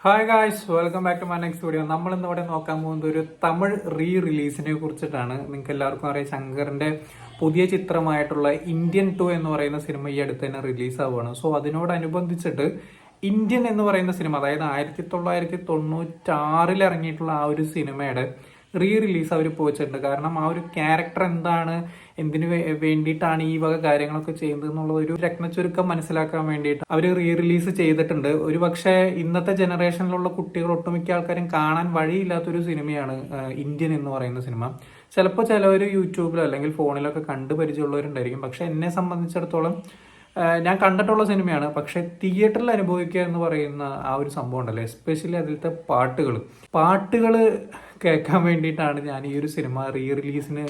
Hi guys, welcome back to my next video. നമ്മൾ ഇന്ന് ഇവിടെ നോക്കാൻ പോകുന്നത് ഒരു തമിഴ് റിലീസിനെ കുറിച്ചിട്ടാണ്. നിങ്ങൾക്ക് എല്ലാവർക്കും അറിയാം, ശങ്കറിന്റെ പുതിയ ചിത്രമായിട്ടുള്ള ഇന്ത്യൻ 2 എന്ന് പറയുന്ന സിനിമ ഈ അടുത്ത് തന്നെ റിലീസ് ആവുകയാണ്. സോ അതിനോടനുബന്ധിച്ചിട്ട് ഇന്ത്യൻ എന്ന് പറയുന്ന സിനിമ, അതായത് 1996 ഇറങ്ങിയിട്ടുള്ള ആ ഒരു സിനിമയുടെ റിലീസ് അവർ പോയിട്ടുണ്ട്. കാരണം ആ ഒരു ക്യാരക്ടർ എന്താണ്, എന്തിനു വേണ്ടിയിട്ടാണ് ഈ വക കാര്യങ്ങളൊക്കെ ചെയ്യുന്നത് എന്നുള്ള ഒരു രത്നച്ചുരുക്കം മനസ്സിലാക്കാൻ വേണ്ടിയിട്ട് അവർ റിലീസ് ചെയ്തിട്ടുണ്ട്. ഒരു പക്ഷേ ഇന്നത്തെ ജനറേഷനിലുള്ള കുട്ടികൾ ഒട്ടുമിക്ക ആൾക്കാരും കാണാൻ വഴിയില്ലാത്തൊരു സിനിമയാണ് ഇന്ത്യൻ എന്ന് പറയുന്ന സിനിമ. ചിലപ്പോൾ ചിലവർ യൂട്യൂബിലോ അല്ലെങ്കിൽ ഫോണിലൊക്കെ കണ്ടു പരിചയമുള്ളവരുണ്ടായിരിക്കും. പക്ഷെ എന്നെ സംബന്ധിച്ചിടത്തോളം ഞാൻ കണ്ടിട്ടുള്ള സിനിമയാണ്. പക്ഷെ തിയേറ്ററിൽ അനുഭവിക്കുക എന്ന് പറയുന്ന ആ ഒരു സംഭവം ഉണ്ടല്ലോ, എസ്പെഷ്യലി അതിലത്തെ പാട്ടുകൾ കേൾക്കാൻ വേണ്ടിയിട്ടാണ് ഞാൻ ഈ ഒരു സിനിമ റിലീസിന്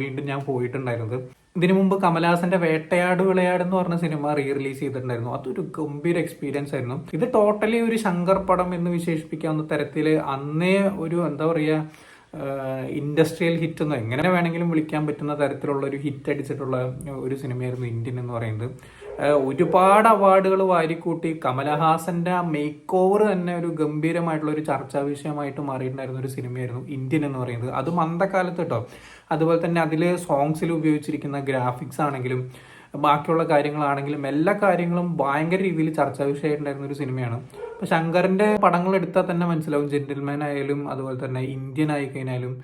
വീണ്ടും ഞാൻ പോയിട്ടുണ്ടായിരുന്നത്. ഇതിനു മുമ്പ് കമലഹാസന്റെ വേട്ടയാട് വിളയാട് എന്ന് പറഞ്ഞ സിനിമ റിലീസ് ചെയ്തിട്ടുണ്ടായിരുന്നു. അതൊരു ഗംഭീര എക്സ്പീരിയൻസ് ആയിരുന്നു. ഇത് ടോട്ടലി ഒരു ശങ്കർ പടം എന്ന് വിശേഷിപ്പിക്കാവുന്ന തരത്തിൽ അന്നേ ഒരു എന്താ പറയുക, ഇൻഡസ്ട്രിയൽ ഹിറ്റ് എന്നോ എങ്ങനെ വേണമെങ്കിലും വിളിക്കാൻ പറ്റുന്ന തരത്തിലുള്ള ഒരു ഹിറ്റ് അടിച്ചിട്ടുള്ള ഒരു സിനിമയായിരുന്നു ഇന്ത്യൻ എന്ന് പറയുന്നത്. ഒരുപാട് അവാർഡുകൾ വാരിക്കൂട്ടി. കമലഹാസന്റെ ആ മേക്ക് ഓവർ തന്നെ ഒരു ഗംഭീരമായിട്ടുള്ള ഒരു ചർച്ചാ വിഷയമായിട്ട് മാറിയിട്ടുണ്ടായിരുന്ന ഒരു സിനിമയായിരുന്നു ഇന്ത്യൻ എന്ന് പറയുന്നത്. അതും അന്തകാലത്ത് കേട്ടോ. അതുപോലെ തന്നെ അതിൽ സോങ്സിൽ ഉപയോഗിച്ചിരിക്കുന്ന ഗ്രാഫിക്സ് ആണെങ്കിലും ബാക്കിയുള്ള കാര്യങ്ങളാണെങ്കിലും എല്ലാ കാര്യങ്ങളും ഭയങ്കര രീതിയിൽ ചർച്ചാ വിഷയമായിട്ടുണ്ടായിരുന്ന ഒരു സിനിമയാണ്. ഇപ്പൊ ശങ്കറിന്റെ പടങ്ങൾ എടുത്താൽ തന്നെ മനസ്സിലാവും. ജെന്റിൽമാൻ ആയാലും അതുപോലെ തന്നെ ഇന്ത്യൻ ആയി കഴിഞ്ഞാലും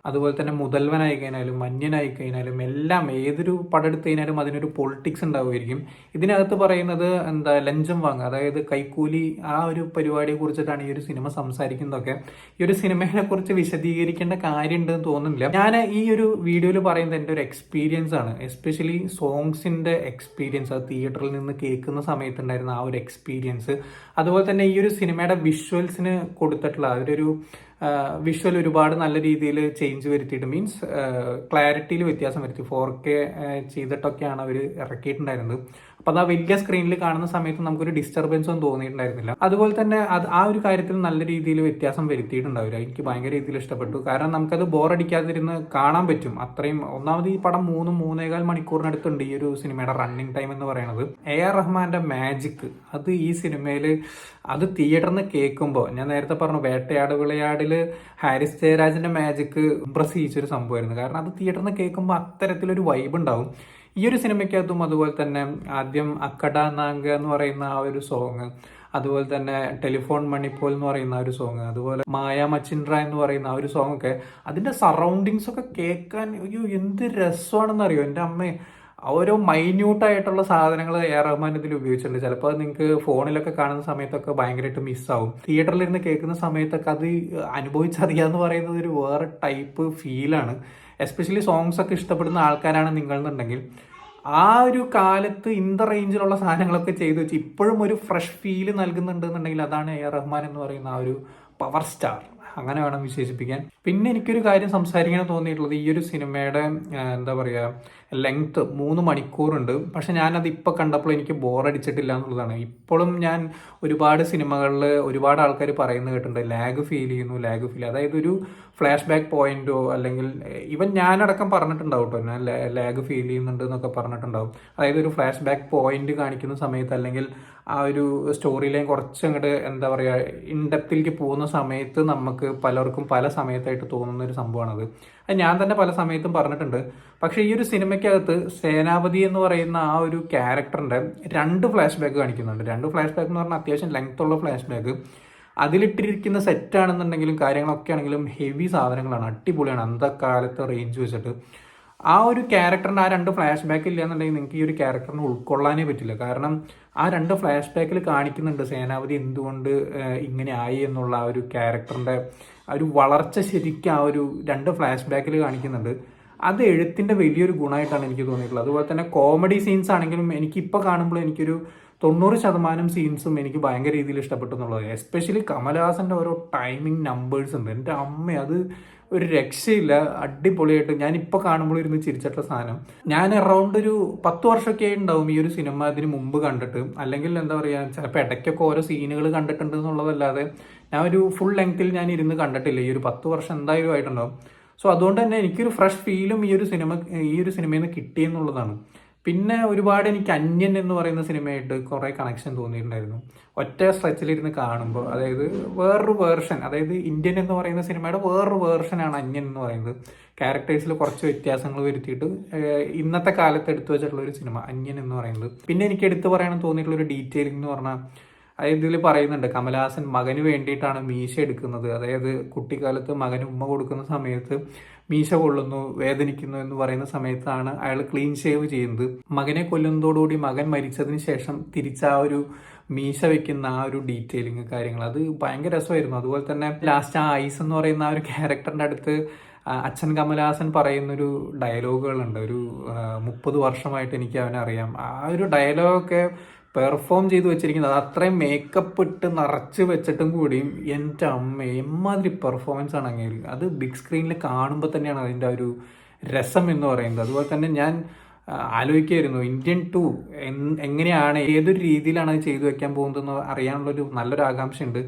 അതുപോലെ തന്നെ മുതൽവനായി കഴിഞ്ഞാലും മഞ്ഞനായി കഴിഞ്ഞാലും എല്ലാം ഏതൊരു പടം എടുത്തു കഴിഞ്ഞാലും അതിനൊരു പൊളിറ്റിക്സ് ഉണ്ടാവുമായിരിക്കും. ഇതിനകത്ത് പറയുന്നത് എന്താ, ലഞ്ചം വാങ്ങുക, അതായത് കൈക്കൂലി, ആ ഒരു പരിപാടിയെ കുറിച്ചിട്ടാണ് ഈ ഒരു സിനിമ സംസാരിക്കുന്നതൊക്കെ. ഈ ഒരു സിനിമയെ കുറിച്ച് വിശദീകരിക്കേണ്ട കാര്യമുണ്ടെന്ന് തോന്നുന്നില്ല. ഞാൻ ഈ ഒരു വീഡിയോയിൽ പറയുന്നത് എൻ്റെ ഒരു എക്സ്പീരിയൻസ് ആണ്. എസ്പെഷ്യലി സോങ്സിന്റെ എക്സ്പീരിയൻസ്, അത് തിയേറ്ററിൽ നിന്ന് കേൾക്കുന്ന സമയത്തുണ്ടായിരുന്ന ആ ഒരു എക്സ്പീരിയൻസ്, അതുപോലെ തന്നെ ഈ ഒരു സിനിമയുടെ വിഷ്വൽസിന് കൊടുത്തിട്ടുള്ള അവരൊരു വിഷ്വൽ ഒരുപാട് നല്ല രീതിയിൽ ചേഞ്ച് വരുത്തിയിട്ട്, മീൻസ് ക്ലാരിറ്റിയിൽ വ്യത്യാസം വരുത്തി 4K ചെയ്തിട്ടൊക്കെയാണ് അവർ ഇറക്കിയിട്ടുണ്ടായിരുന്നത്. അപ്പം അത് ആ വലിയ സ്ക്രീനിൽ കാണുന്ന സമയത്ത് നമുക്കൊരു ഡിസ്റ്റർബൻസ് ഒന്നും തോന്നിയിട്ടുണ്ടായിരുന്നില്ല. അതുപോലെ തന്നെ ആ ഒരു കാര്യത്തിൽ നല്ല രീതിയിൽ വ്യത്യാസം വരുത്തിയിട്ടുണ്ടാവില്ല. എനിക്ക് ഭയങ്കര രീതിയിൽ ഇഷ്ടപ്പെട്ടു. കാരണം നമുക്കത് ബോറടിക്കാതിരുന്ന് കാണാൻ പറ്റും. അത്രയും, ഒന്നാമത് ഈ പടം 3-3.25 മണിക്കൂറിനടുത്തുണ്ട് ഈ ഒരു സിനിമയുടെ റണ്ണിങ് ടൈം എന്ന് പറയുന്നത്. AR റഹ്മാന്റെ മാജിക് അത് ഈ സിനിമയിൽ, അത് തിയേറ്ററിൽ നിന്ന് കേൾക്കുമ്പോൾ, ഞാൻ നേരത്തെ പറഞ്ഞു വേട്ടയാട് വിളയാടിൽ ഹാരിസ് ജയരാജിന്റെ മാജിക് ഇംപ്രസ് ചെയ്യിച്ചൊരു സംഭവമായിരുന്നു. കാരണം അത് തിയേറ്ററിൽ നിന്ന് കേൾക്കുമ്പോൾ അത്തരത്തിലൊരു വൈബ് ഉണ്ടാവും. ഈ ഒരു സിനിമയ്ക്കകത്തും അതുപോലെ തന്നെ ആദ്യം അക്കട നാങ്ക എന്ന് പറയുന്ന ആ ഒരു സോങ്, അതുപോലെ തന്നെ ടെലിഫോൺ മണിപ്പോൾ എന്ന് പറയുന്ന ആ ഒരു സോങ്, അതുപോലെ മായ മച്ചിൻഡ്ര എന്ന് പറയുന്ന ആ ഒരു സോങ് ഒക്കെ, അതിന്റെ സറൗണ്ടിങ്സ് ഒക്കെ കേൾക്കാൻ എന്ത് രസമാണെന്ന് അറിയോ എൻ്റെ അമ്മേ. ഓരോ മൈന്യൂട്ടായിട്ടുള്ള സാധനങ്ങൾ AR റഹ്മാൻ ഇതിൽ ഉപയോഗിച്ചിട്ടുണ്ട്. ചിലപ്പോൾ അത് നിങ്ങൾക്ക് ഫോണിലൊക്കെ കാണുന്ന സമയത്തൊക്കെ ഭയങ്കരമായിട്ട് മിസ്സാവും. തിയേറ്ററിലിരുന്ന് കേൾക്കുന്ന സമയത്തൊക്കെ അത് അനുഭവിച്ചറിയാന്ന് പറയുന്നത് ഒരു വേറെ ടൈപ്പ് ഫീലാണ്. എസ്പെഷ്യലി സോങ്സ് ഒക്കെ ഇഷ്ടപ്പെടുന്ന ആൾക്കാരാണ് നിങ്ങളെന്നുണ്ടെങ്കിൽ ആ ഒരു കാലത്ത് ഇന്ന റേഞ്ചിലുള്ള സാധനങ്ങളൊക്കെ ചെയ്തു വെച്ച് ഇപ്പോഴും ഒരു ഫ്രഷ് ഫീല് നൽകുന്നുണ്ടെന്നുണ്ടെങ്കിൽ അതാണ് AR റഹ്മാൻ എന്ന് പറയുന്ന ആ ഒരു പവർ സ്റ്റാർ, അങ്ങനെ വേണം വിശേഷിപ്പിക്കാൻ. പിന്നെ എനിക്കൊരു കാര്യം സംസാരിക്കാൻ തോന്നിയിട്ടുള്ളത്, ഈ ഒരു സിനിമയുടെ എന്താ പറയുക, ലെങ്ത് 3 മണിക്കൂറുണ്ട്. പക്ഷെ ഞാനത് ഇപ്പോൾ കണ്ടപ്പോൾ എനിക്ക് ബോറടിച്ചിട്ടില്ല എന്നുള്ളതാണ്. ഇപ്പോഴും ഞാൻ ഒരുപാട് സിനിമകളിൽ ഒരുപാട് ആൾക്കാർ പറയുന്നത് കേട്ടിട്ടുണ്ട്, ലാഗ് ഫീൽ ചെയ്യുന്നു, അതായത് ഒരു ഫ്ലാഷ് ബാക്ക് പോയിന്റോ അല്ലെങ്കിൽ ഈവൻ ഞാനടക്കം പറഞ്ഞിട്ടുണ്ടാവും കേട്ടോ, ഞാൻ ലാഗ് ഫീൽ ചെയ്യുന്നുണ്ട് എന്നൊക്കെ പറഞ്ഞിട്ടുണ്ടാവും. അതായത് ഒരു ഫ്ലാഷ് ബാക്ക് പോയിന്റ് കാണിക്കുന്ന സമയത്ത് അല്ലെങ്കിൽ ആ ഒരു സ്റ്റോറി ലൈൻ കുറച്ചങ്ങോട്ട് എന്താ പറയുക ഇൻഡെപ്തിലേക്ക് പോകുന്ന സമയത്ത് നമുക്ക് പലർക്കും പല സമയത്തായിട്ട് തോന്നുന്ന ഒരു സംഭവമാണത്. അത് ഞാൻ തന്നെ പല സമയത്തും പറഞ്ഞിട്ടുണ്ട്. പക്ഷേ ഈ ഒരു സിനിമയ്ക്കകത്ത് സേനാപതി എന്ന് പറയുന്ന ആ ഒരു ക്യാരക്ടറിന്റെ 2 ഫ്ലാഷ് ബാക്ക് കാണിക്കുന്നുണ്ട്. 2 ഫ്ലാഷ് ബാക്ക് എന്ന് പറഞ്ഞാൽ അത്യാവശ്യം ലെങ്ത് ഉള്ള ഫ്ലാഷ് ബാക്ക്. അതിലിട്ടിരിക്കുന്ന സെറ്റ് ആണെന്നുണ്ടെങ്കിലും കാര്യങ്ങളൊക്കെ ആണെങ്കിലും ഹെവി സാധനങ്ങളാണ്, അടിപൊളിയാണ് അന്തക്കാലത്തെ റേഞ്ച് വെച്ചിട്ട്. ആ ഒരു ക്യാരക്ടറിന് ആ 2 ഫ്ലാഷ് ബാക്ക് ഇല്ല എന്നുണ്ടെങ്കിൽ നിങ്ങൾക്ക് ഈ ഒരു ക്യാരക്ടറിനെ ഉൾക്കൊള്ളാനേ പറ്റില്ല. കാരണം ആ 2 ഫ്ലാഷ് ബാക്കിൽ കാണിക്കുന്നുണ്ട് സേനാപതി എന്തുകൊണ്ട് ഇങ്ങനെ ആയി എന്നുള്ള ആ ഒരു ക്യാരക്ടറിന്റെ ആ ഒരു വളർച്ച ശരിക്കും ആ ഒരു 2 ഫ്ലാഷ് ബാക്കിൽ കാണിക്കുന്നുണ്ട്. അത് എഴുത്തിന്റെ വലിയൊരു ഗുണമായിട്ടാണ് എനിക്ക് തോന്നിയിട്ടുള്ളത്. അതുപോലെ തന്നെ കോമഡി സീൻസ് ആണെങ്കിലും എനിക്കിപ്പോൾ കാണുമ്പോൾ എനിക്കൊരു 90% സീൻസും എനിക്ക് ഭയങ്കര രീതിയിൽ ഇഷ്ടപ്പെട്ടു എന്നുള്ളത്. എസ്പെഷ്യലി കമലഹാസന്റെ ഓരോ ടൈമിംഗ് നമ്പേഴ്സ് ഉണ്ട്, എൻ്റെ അമ്മ, അത് ഒരു രക്ഷയില്ല, അടിപൊളിയായിട്ട്. ഞാനിപ്പോൾ കാണുമ്പോൾ ഇരുന്ന് ചിരിച്ചിട്ടുള്ള സാധനം. ഞാൻ അറൗണ്ട് ഒരു 10 വർഷമൊക്കെ ഉണ്ടാവും ഈ ഒരു സിനിമ ഇതിന് മുമ്പ് കണ്ടിട്ട്. അല്ലെങ്കിൽ എന്താ പറയുക, ചിലപ്പോൾ ഇടയ്ക്കൊക്കെ ഓരോ സീനുകൾ കണ്ടിട്ടുണ്ട് എന്നുള്ളതല്ലാതെ ഞാൻ ഒരു ഫുൾ ലെങ്ത്തിൽ ഞാൻ ഇരുന്ന് കണ്ടിട്ടില്ല. ഈ ഒരു 10 വർഷം എന്തായാലും ആയിട്ടുണ്ടാവും. സോ അതുകൊണ്ട് തന്നെ എനിക്കൊരു ഫ്രഷ് ഫീലും ഈ ഒരു സിനിമയിൽ നിന്ന് കിട്ടിയെന്നുള്ളതാണ്. പിന്നെ ഒരുപാട് എനിക്ക് അന്യൻ എന്ന് പറയുന്ന സിനിമയായിട്ട് കുറേ കണക്ഷൻ തോന്നിയിട്ടുണ്ടായിരുന്നു. ഒറ്റ സ്ട്രെച്ചിലിരുന്ന് കാണുമ്പോൾ, അതായത് വേറൊരു വേർഷൻ, അതായത് ഇന്ത്യൻ എന്ന് പറയുന്ന സിനിമയുടെ വേറൊരു വേർഷനാണ് അന്യൻ എന്ന് പറയുന്നത്. ക്യാരക്ടേഴ്സിൽ കുറച്ച് വ്യത്യാസങ്ങൾ വരുത്തിയിട്ട് ഇന്നത്തെ കാലത്ത് എടുത്തു വെച്ചിട്ടുള്ള ഒരു സിനിമ അന്യൻ എന്ന് പറയുന്നത്. പിന്നെ എനിക്ക് എടുത്തു പറയാൻ തോന്നിയിട്ടുള്ള ഒരു ഡീറ്റെയിലിംഗ് എന്ന് പറഞ്ഞാൽ, അതായത് ഇതിൽ പറയുന്നുണ്ട് കമലഹാസൻ മകന് വേണ്ടിയിട്ടാണ് മീശ എടുക്കുന്നത്. അതായത് കുട്ടിക്കാലത്ത് മകന് ഉമ്മ കൊടുക്കുന്ന സമയത്ത് മീശ കൊള്ളുന്നു, വേദനിക്കുന്നു എന്ന് പറയുന്ന സമയത്താണ് അയാൾ ക്ലീൻ ഷേവ് ചെയ്യുന്നത്. മകനെ കൊല്ലുന്നതോടുകൂടി മകൻ മരിച്ചതിന് ശേഷം തിരിച്ച് ആ ഒരു മീശ വെക്കുന്ന ആ ഒരു ഡീറ്റെയിലിങ് കാര്യങ്ങൾ, അത് ഭയങ്കര രസമായിരുന്നു. അതുപോലെ തന്നെ ലാസ്റ്റ് ആ ഐസ് എന്ന് പറയുന്ന ആ ഒരു ക്യാരക്ടറിന്റെ അടുത്ത് അച്ഛൻ കമലഹാസൻ പറയുന്നൊരു ഡയലോഗുകളുണ്ട്. ഒരു 30 വർഷമായിട്ട് എനിക്ക് അവനെ അറിയാം. ആ ഒരു ഡയലോഗൊക്കെ പെർഫോം ചെയ്ത് വെച്ചിരിക്കുന്നത്, അത് അത്രയും മേക്കപ്പ് ഇട്ട് നിറച്ച് വെച്ചിട്ടും കൂടിയും എൻ്റെ അമ്മ എമ്മാതിരി പെർഫോമൻസ് ആണ് അങ്ങനെ. അത് ബിഗ് സ്ക്രീനിൽ കാണുമ്പോൾ തന്നെയാണ് അതിൻ്റെ ഒരു രസം എന്ന് പറയുന്നത്. അതുപോലെ തന്നെ ഞാൻ ആലോചിക്കായിരുന്നു ഇന്ത്യൻ 2 എങ്ങനെയാണ്, ഏതൊരു രീതിയിലാണ് അത് ചെയ്തു വെക്കാൻ പോകുന്നതെന്ന് അറിയാനുള്ളൊരു നല്ലൊരു ആകാംക്ഷയുണ്ട്.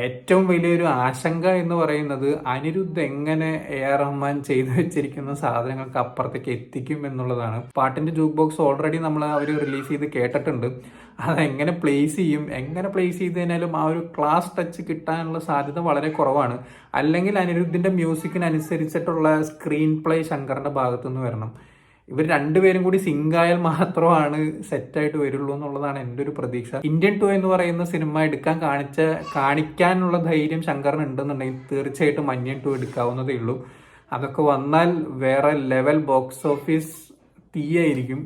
ഏറ്റവും വലിയൊരു ആശങ്ക എന്ന് പറയുന്നത് അനിരുദ്ധ് എങ്ങനെ AR റഹ്മാൻ ചെയ്തു വെച്ചിരിക്കുന്ന സാധനങ്ങൾക്ക് അപ്പുറത്തേക്ക് എത്തിക്കും എന്നുള്ളതാണ്. പാട്ടിന്റെ ജൂക്ക് ബോക്സ് ഓൾറെഡി നമ്മൾ അവർ റിലീസ് ചെയ്ത് കേട്ടിട്ടുണ്ട്. അതെങ്ങനെ പ്ലേസ് ചെയ്യും, എങ്ങനെ പ്ലേസ് ചെയ്ത് കഴിഞ്ഞാലും ആ ഒരു ക്ലാസ് ടച്ച് കിട്ടാനുള്ള സാധ്യത വളരെ കുറവാണ്. അല്ലെങ്കിൽ അനിരുദ്ധിന്റെ മ്യൂസിക്കിനനുസരിച്ചിട്ടുള്ള സ്ക്രീൻ പ്ലേ ശങ്കറിന്റെ ഭാഗത്തുനിന്ന് വരണം. ഇവർ രണ്ടുപേരും കൂടി സിങ്കായാൽ മാത്രമാണ് സെറ്റായിട്ട് വരുള്ളൂ എന്നുള്ളതാണ് എൻ്റെ ഒരു പ്രതീക്ഷ. ഇന്ത്യൻ 2 എന്ന് പറയുന്ന സിനിമ കാണിക്കാനുള്ള ധൈര്യം ശങ്കറിന് ഉണ്ടെന്നുണ്ടെങ്കിൽ തീർച്ചയായിട്ടും അന്യൻ 2 എടുക്കാവുന്നതേ ഉള്ളൂ. അതൊക്കെ വന്നാൽ വേറെ ലെവൽ ബോക്സ് ഓഫീസ് തീയായിരിക്കും.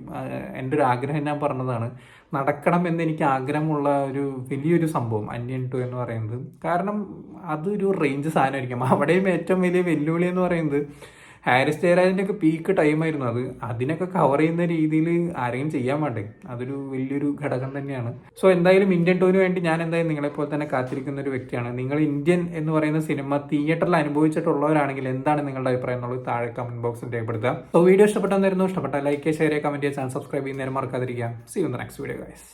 എൻ്റെ ഒരു ആഗ്രഹം ഞാൻ പറഞ്ഞതാണ്, നടക്കണം എന്ന് എനിക്ക് ആഗ്രഹമുള്ള ഒരു വലിയൊരു സംഭവം അന്യൻ 2 എന്ന് പറയുന്നത്. കാരണം അതൊരു റേഞ്ച് സാധനമായിരിക്കും. അവിടെയും ഏറ്റവും വലിയ വെല്ലുവിളി എന്ന് പറയുന്നത് ഹാരിസ് ജയരാജിന്റെ ഒക്കെ പീക്ക് ടൈമായിരുന്നു അത്. അതിനൊക്കെ കവർ ചെയ്യുന്ന രീതിയിൽ ആരെങ്കിലും ചെയ്യാൻ വേണ്ടേ, അതൊരു വലിയൊരു ഘടകം തന്നെയാണ്. സോ എന്തായാലും ഇന്ത്യൻ 2 വേണ്ടി ഞാൻ എന്തായാലും നിങ്ങളെപ്പോലെ തന്നെ കാത്തിരിക്കുന്ന ഒരു വ്യക്തിയാണ്. നിങ്ങൾ ഇന്ത്യൻ എന്ന് പറയുന്ന സിനിമ തിയേറ്ററിൽ അനുഭവിച്ചിട്ടുള്ളവരാണെങ്കിൽ എന്താണ് നിങ്ങളുടെ അഭിപ്രായം എന്നുള്ളത് താഴെ കമന്റ് ബോക്സിൽ രേഖപ്പെടുത്താം. സോ വീഡിയോ ഇഷ്ടപ്പെട്ടെന്നായിരുന്നു. ഇഷ്ടപ്പെട്ട ലൈക്ക്, ഷെയർ, കമന്റ് ചെയ്യുക, ചാനൽ സബ്സ്ക്രൈബ് ചെയ്യുന്നതിന് മറക്കാതിരിക്കാം. See you in the next video guys.